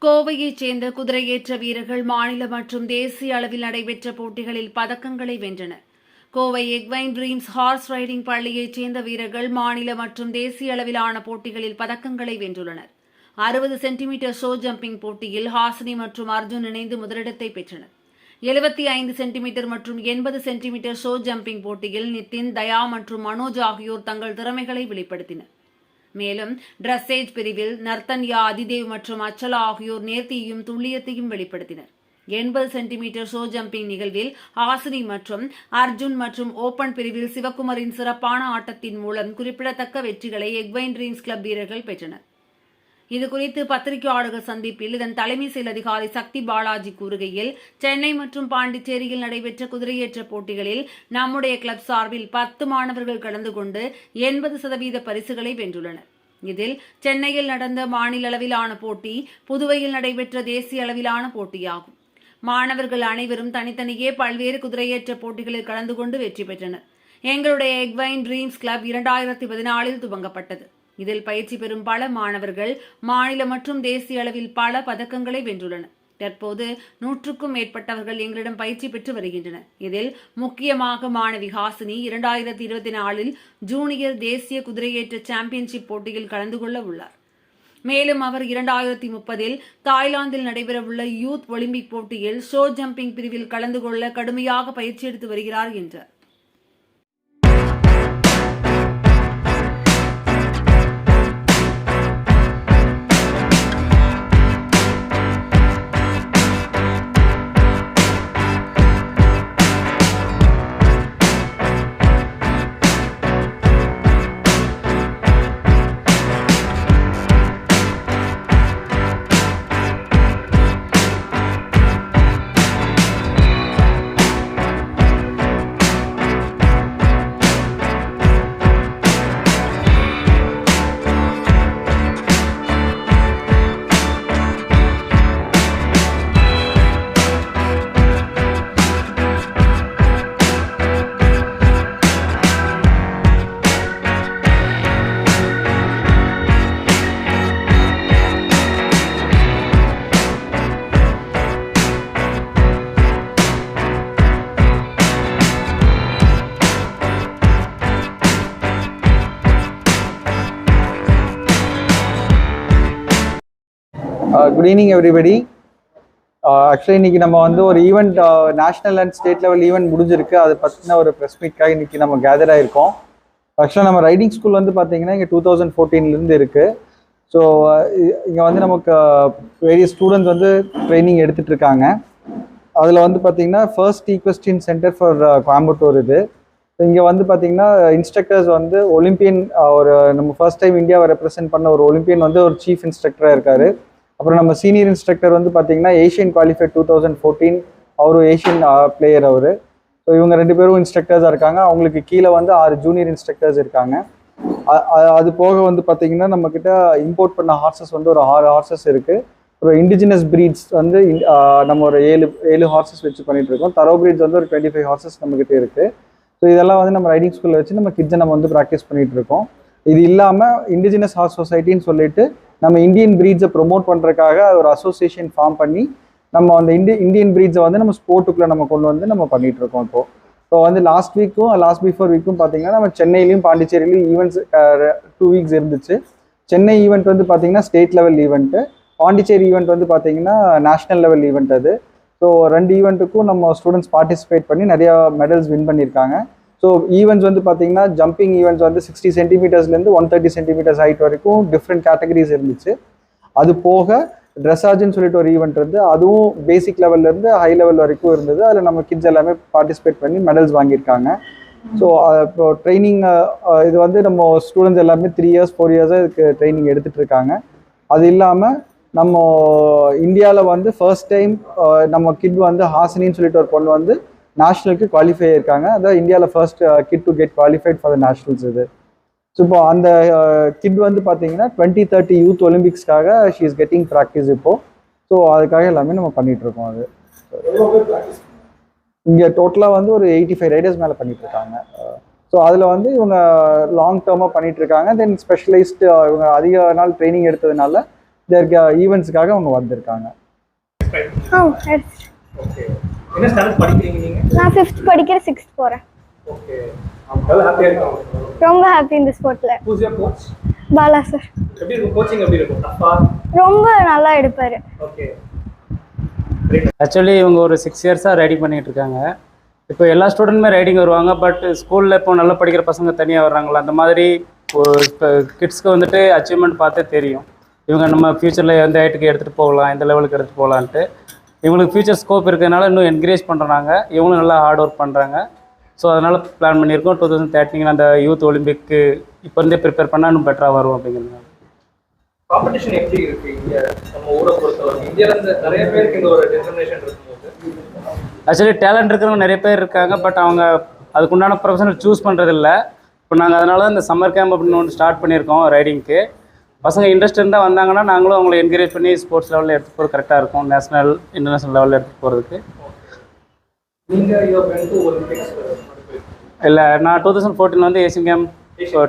கோவையைச் சேர்ந்த குதிரையேற்ற வீரர்கள் மாநில மற்றும் தேசிய அளவில் நடைபெற்ற போட்டிகளில் பதக்கங்களை வென்றனர். Kovai equine dreams horse riding பள்ளியைச் சேர்ந்த வீரர்கள் மாநில மற்றும் தேசிய அளவிலான போட்டிகளில் பதக்கங்களை வென்றுள்ளனர். 60 சென்டிமீட்டர் ஷோ ஜம்பிங் போட்டியில் ஹாசினி மற்றும் அர்ஜுன் இணைந்து முதலிடத்தை பெற்றனர். 75 சென்டிமீட்டர் மற்றும் 80 சென்டிமீட்டர் ஷோ ஜம்பிங் போட்டியில் நிதின், தயா மற்றும் மனோஜ் ஆகியோர் தங்கள் திறமைகளை வெளிப்படுத்தினர். மேலும் டிரஸேஜ் பிரிவில் நர்த்தன்யா, அதிதேவ் மற்றும் அச்சலா ஆகியோர் நேர்த்தியையும் துல்லியத்தையும் வெளிப்படுத்தினர். 80 சென்டிமீட்டர் ஷோ ஜம்பிங் நிகழ்வில் ஹாசினி மற்றும் அர்ஜுன் மற்றும் ஓபன் பிரிவில் சிவகுமாரின் சிறப்பான ஆட்டத்தின் மூலம் குறிப்பிடத்தக்க வெற்றிகளை எக்வைன் ட்ரீம்ஸ் கிளப் வீரர்கள் பெற்றனர். இதுகுறித்து பத்திரிகையாளர்கள் சந்திப்பில் இதன் தலைமை செயல் அதிகாரி சக்தி பாலாஜி கூறுகையில், சென்னை மற்றும் பாண்டிச்சேரியில் நடைபெற்ற குதிரையேற்ற போட்டிகளில் நம்முடைய கிளப் சார்பில் 10 மாணவர்கள் கலந்து கொண்டு 80% பரிசுகளை வென்றுள்ளனர். இதில் சென்னையில் நடந்த மாநில அளவிலான போட்டி புதுவையில் நடைபெற்ற தேசிய அளவிலான போட்டியாகும். மாணவர்கள் அனைவரும் தனித்தனியே பல்வேறு குதிரையேற்ற போட்டிகளில் கலந்து கொண்டு வெற்றி பெற்றனர். எங்களுடைய எக்வைன் ட்ரீம்ஸ் கிளப் 2014 துவங்கப்பட்டது. இதில் பயிற்சி பெறும் பல மாணவர்கள் மாநில மற்றும் தேசிய அளவில் பல பதக்கங்களை வென்றுள்ளனர். தற்போது 100க்கும் மேற்பட்டவர்கள் எங்களிடம் பயிற்சி பெற்று வருகின்றனர். இதில் முக்கியமாக மாணவி ஹாசினி 2024 ஜூனியர் தேசிய குதிரையேற்ற சாம்பியன்ஷிப் போட்டியில் கலந்து கொள்ள உள்ளார். மேலும் அவர் 2030 தாய்லாந்தில் நடைபெறவுள்ள யூத் ஒலிம்பிக் போட்டியில் ஷோ ஜம்பிங் பிரிவில் கலந்து கொள்ள கடுமையாக பயிற்சி எடுத்து வருகிறார் என்றார். Good evening everybody. Actually இன்னைக்கு நம்ம வந்து ஒரு event national and state level event முடிஞ்சிருக்கு. அதை பற்றின ஒரு ப்ரெஸ் மீட்காக இன்னைக்கு நம்ம கேதர் ஆகிருக்கோம். ஆக்சுவலாக நம்ம ரைடிங் ஸ்கூல் வந்து பார்த்தீங்கன்னா இங்கே 2014 இருக்குது. ஸோ இங்கே வந்து நமக்கு வேரியஸ் ஸ்டூடெண்ட்ஸ் வந்து ட்ரைனிங் எடுத்துகிட்டு இருக்காங்க. அதில் வந்து பார்த்தீங்கன்னா ஃபர்ஸ்ட் ஈக்வெஸ்டியன் சென்டர் ஃபார் கோயம்புத்தூர் இது. இங்கே வந்து பார்த்தீங்கன்னா இன்ஸ்ட்ரக்டர்ஸ் வந்து ஒலிம்பியன், ஒரு நம்ம ஃபர்ஸ்ட் டைம் இந்தியாவை ரெப்ரசென்ட் பண்ண ஒரு ஒலிம்பியன் வந்து ஒரு சீஃப் இன்ஸ்ட்ரக்டராக இருக்கார். அப்புறம் நம்ம சீனியர் இன்ஸ்ட்ரக்டர் வந்து பார்த்தீங்கன்னா ஏஷியன் குவாலிஃபைட் 2014 அவரும் ஏஷியன் பிளேயர் அவர். ஸோ இவங்க 2 பேரும் இன்ஸ்ட்ரக்டர்ஸாக இருக்காங்க. அவங்களுக்கு கீழே வந்து 6 ஜூனியர் இன்ஸ்ட்ரக்டர்ஸ் இருக்காங்க. அது போக வந்து பார்த்தீங்கன்னா நம்மக்கிட்ட இம்போர்ட் பண்ண ஹார்சஸ் வந்து ஒரு 6 ஹார்சஸ் இருக்குது. ஒரு இண்டிஜினஸ் ப்ரீட்ஸ் வந்து நம்ம ஒரு 7 ஹார்சஸ் வச்சு பண்ணிட்டு இருக்கோம். தரோ ப்ரீட்ஸ் வந்து ஒரு 25 ஹார்சஸ் நம்மக்கிட்ட இருக்குது. ஸோ இதெல்லாம் வந்து நம்ம ரைடிங் ஸ்கூலில் வச்சு நம்ம கிட்ஸை நம்ம வந்து ப்ராக்டிஸ் பண்ணிகிட்டு இருக்கோம். இது இல்லாமல் இண்டிஜினஸ் ஹார்ஸ் சொசைட்டின்னு சொல்லிட்டு நம்ம இந்தியன் ப்ரீட்ஸை ப்ரொமோட் பண்ணுறதுக்காக ஒரு அசோசியேஷன் ஃபார்ம் பண்ணி நம்ம அந்த இந்தியன் ப்ரீட்ஸை வந்து நம்ம ஸ்போர்ட்டுக்குள்ளே நம்ம கொண்டு வந்து நம்ம பண்ணிகிட்டு இருக்கோம். இப்போது ஸோ வந்து லாஸ்ட் பிஃபோர் வீக்கும் பார்த்தீங்கன்னா நம்ம சென்னையிலையும் பாண்டிச்சேரியிலையும் ஈவெண்ட்ஸ் 2 வீக்ஸ் இருந்துச்சு. சென்னை ஈவெண்ட் வந்து பார்த்தீங்கன்னா state level event, Pondicherry event வந்து பார்த்தீங்கன்னா நேஷ்னல் லெவல் ஈவெண்ட் அது. ஸோ 2 ஈவெண்ட்டுக்கும் நம்ம ஸ்டூடெண்ட்ஸ் பார்ட்டிசிபேட் பண்ணி நிறையா மெடல்ஸ் வின் பண்ணியிருக்காங்க. ஸோ ஈவெண்ட்ஸ் வந்து பார்த்தீங்கன்னா ஜம்பிங் ஈவெண்ட்ஸ் வந்து 60 சென்டிமீட்டர்ஸ்லேருந்து 130 சென்டிமீட்டர்ஸ் ஹைட் வரைக்கும் டிஃப்ரெண்ட் கேட்டகரிஸ் இருந்துச்சு. அது போக ட்ரெஸ்ஸாஜ்னு சொல்லிட்டு ஒரு ஈவெண்ட் இருந்து, அதுவும் பேசிக் லெவல்லேருந்து ஹை லெவல் வரைக்கும் இருந்தது. அதில் நம்ம கிட்ஸ் எல்லாமே பார்ட்டிசிபேட் பண்ணி மெடல்ஸ் வாங்கியிருக்காங்க. ஸோ இப்போ ட்ரைனிங் இது வந்து நம்ம ஸ்டூடெண்ட்ஸ் எல்லாமே 3 இயர்ஸ் 4 இயர்ஸாக இதுக்கு ட்ரைனிங் எடுத்துகிட்டு இருக்காங்க. அது இல்லாமல் நம்ம இந்தியாவில் வந்து ஃபர்ஸ்ட் டைம் நம்ம கிட் வந்து ஹாசினின்னு சொல்லிட்டு ஒரு பொண்ணு வந்து நேஷ்னலுக்கு குவாலிஃபை ஆயிருக்காங்க. அதான் இந்தியாவில் first kid to get qualified for the nationals இது. ஸோ இப்போ அந்த கிட் வந்து பார்த்தீங்கன்னா 2030 யூத் ஒலிம்பிக்ஸ்க்காக ஷீ இஸ் கெட்டிங் ப்ராக்டிஸ் இப்போது. ஸோ அதுக்காக எல்லாமே நம்ம பண்ணிகிட்டு இருக்கோம். அது இங்கே டோட்டலாக வந்து ஒரு 85 ரைடர்ஸ் மேலே பண்ணிகிட்டு இருக்காங்க. ஸோ அதில் வந்து இவங்க லாங் டேர்மாக பண்ணிகிட்டு இருக்காங்க. தென் ஸ்பெஷலைஸ்டு இவங்க அதிக நாள் ட்ரைனிங் எடுத்ததுனால இதற்கு ஈவெண்ட்ஸுக்காக அவங்க வந்திருக்காங்க. ஓகே. என்ன ஸ்டாண்டர்ட் படிக்கிறீங்க நீங்க? நான் 5th படிக்கிற 6th போறேன். ஓகே. I'm happy இருக்கோம். ரொம்ப ஹாப்பி இந்த ஸ்போர்ட்ல. Who's your coach? Bala sir. எப்படி இருக்கும் கோச்சிங் எப்படி இருக்கும்? டஃபா? ரொம்ப நல்லா எடுப்பாரு. ஓகே. ஆக்சுவலி இவங்க ஒரு 6 இயர்ஸாக ரைடிங் பண்ணிகிட்டு இருக்காங்க. இப்போ எல்லா ஸ்டூடெண்ட்டுமே ரைடிங் வருவாங்க. பட் ஸ்கூலில் இப்போ நல்லா படிக்கிற பசங்க தனியாக வர்றாங்களா, அந்த மாதிரி இப்போ கிட்ஸ்க்கு வந்துட்டு அச்சீவ்மெண்ட் பார்த்தே தெரியும் இவங்க நம்ம ஃப்யூச்சரில் எந்த ஹைட்டுக்கு எடுத்துகிட்டு போகலாம், எந்த லெவலுக்கு எடுத்துகிட்டு போகலான்ட்டு. இவங்களுக்கு ஃப்யூச்சர் ஸ்கோப் இருக்கிறதுனால இன்னும் என்கரேஜ் பண்ணுறாங்க. இவங்களும் நல்லா ஹார்ட் ஒர்க் பண்ணுறாங்க. ஸோ அதனால் பிளான் பண்ணியிருக்கோம் 2013 அந்த யூத் ஒலிம்பிக்கு இப்போ இருந்தே ப்ரிப்பேர் பண்ணால் இன்னும் பெட்டராக வரும் அப்படிங்கிறது. காம்படிஷன் எப்படி இருக்கு இங்க நம்ம ஊரை பொறுத்தவரை? இந்தியால இருந்து நிறைய பேருக்கு இந்த ஒரு டெட்டர்மினேஷன் இருக்கும்போது ஆக்சுவலி டேலண்ட் இருக்கிறவங்க நிறைய பேர் இருக்காங்க. பட் அவங்க அதுக்குண்டான ப்ரொஃபஷனல் சூஸ் பண்ணுறதில்ல. இப்போ நாங்கள் அதனால இந்த சம்மர் கேம்ப் அப்படின்னு ஒன்று ஸ்டார்ட் பண்ணியிருக்கோம் ரைடிங்க்கு. பசங்க இன்ட்ரெஸ்ட் இருந்தால் வந்தாங்கன்னா நாங்களும் அவங்களை என்கரேஜ் பண்ணி ஸ்போர்ட்ஸ் லெவலில் எடுத்துகிட்டு போகிறது கரெக்டாக இருக்கும். நேஷனல் இன்டர்நேஷனல் லெவலில் எடுத்துகிட்டு போகிறதுக்கு. நீங்கள் யுவர் வென் டு ஒலிம்பிக்ஸ்? இல்லை, நான் 2014 வந்து ஏசியன் கேம்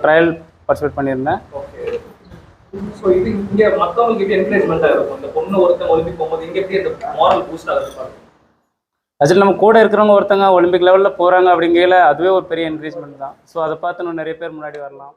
ட்ரையல் பார்ட்டிசிபேட் பண்ணியிருந்தேன். ஓகே. ஸோ இது இங்கே மற்றவங்களுக்கு எப்படி என்கரேஜ்மெண்ட்டாக இருக்கும்? இந்த பொண்ணு ஒருத்தங்க ஒலிம்பிக் போகும்போது இங்கே எப்படி அந்த மாரல் பூஸ்ட் ஆகுது? ஆக்சுவலி நம்ம கூட இருக்கிறவங்க ஒருத்தங்க ஒலிம்பிக் லெவலில் போகிறாங்க அப்படிங்கையில் அதுவே ஒரு பெரிய என்கரேஜ்மெண்ட் தான். ஸோ அதை பார்த்து இன்னும் நிறைய பேர் முன்னாடி வரலாம்.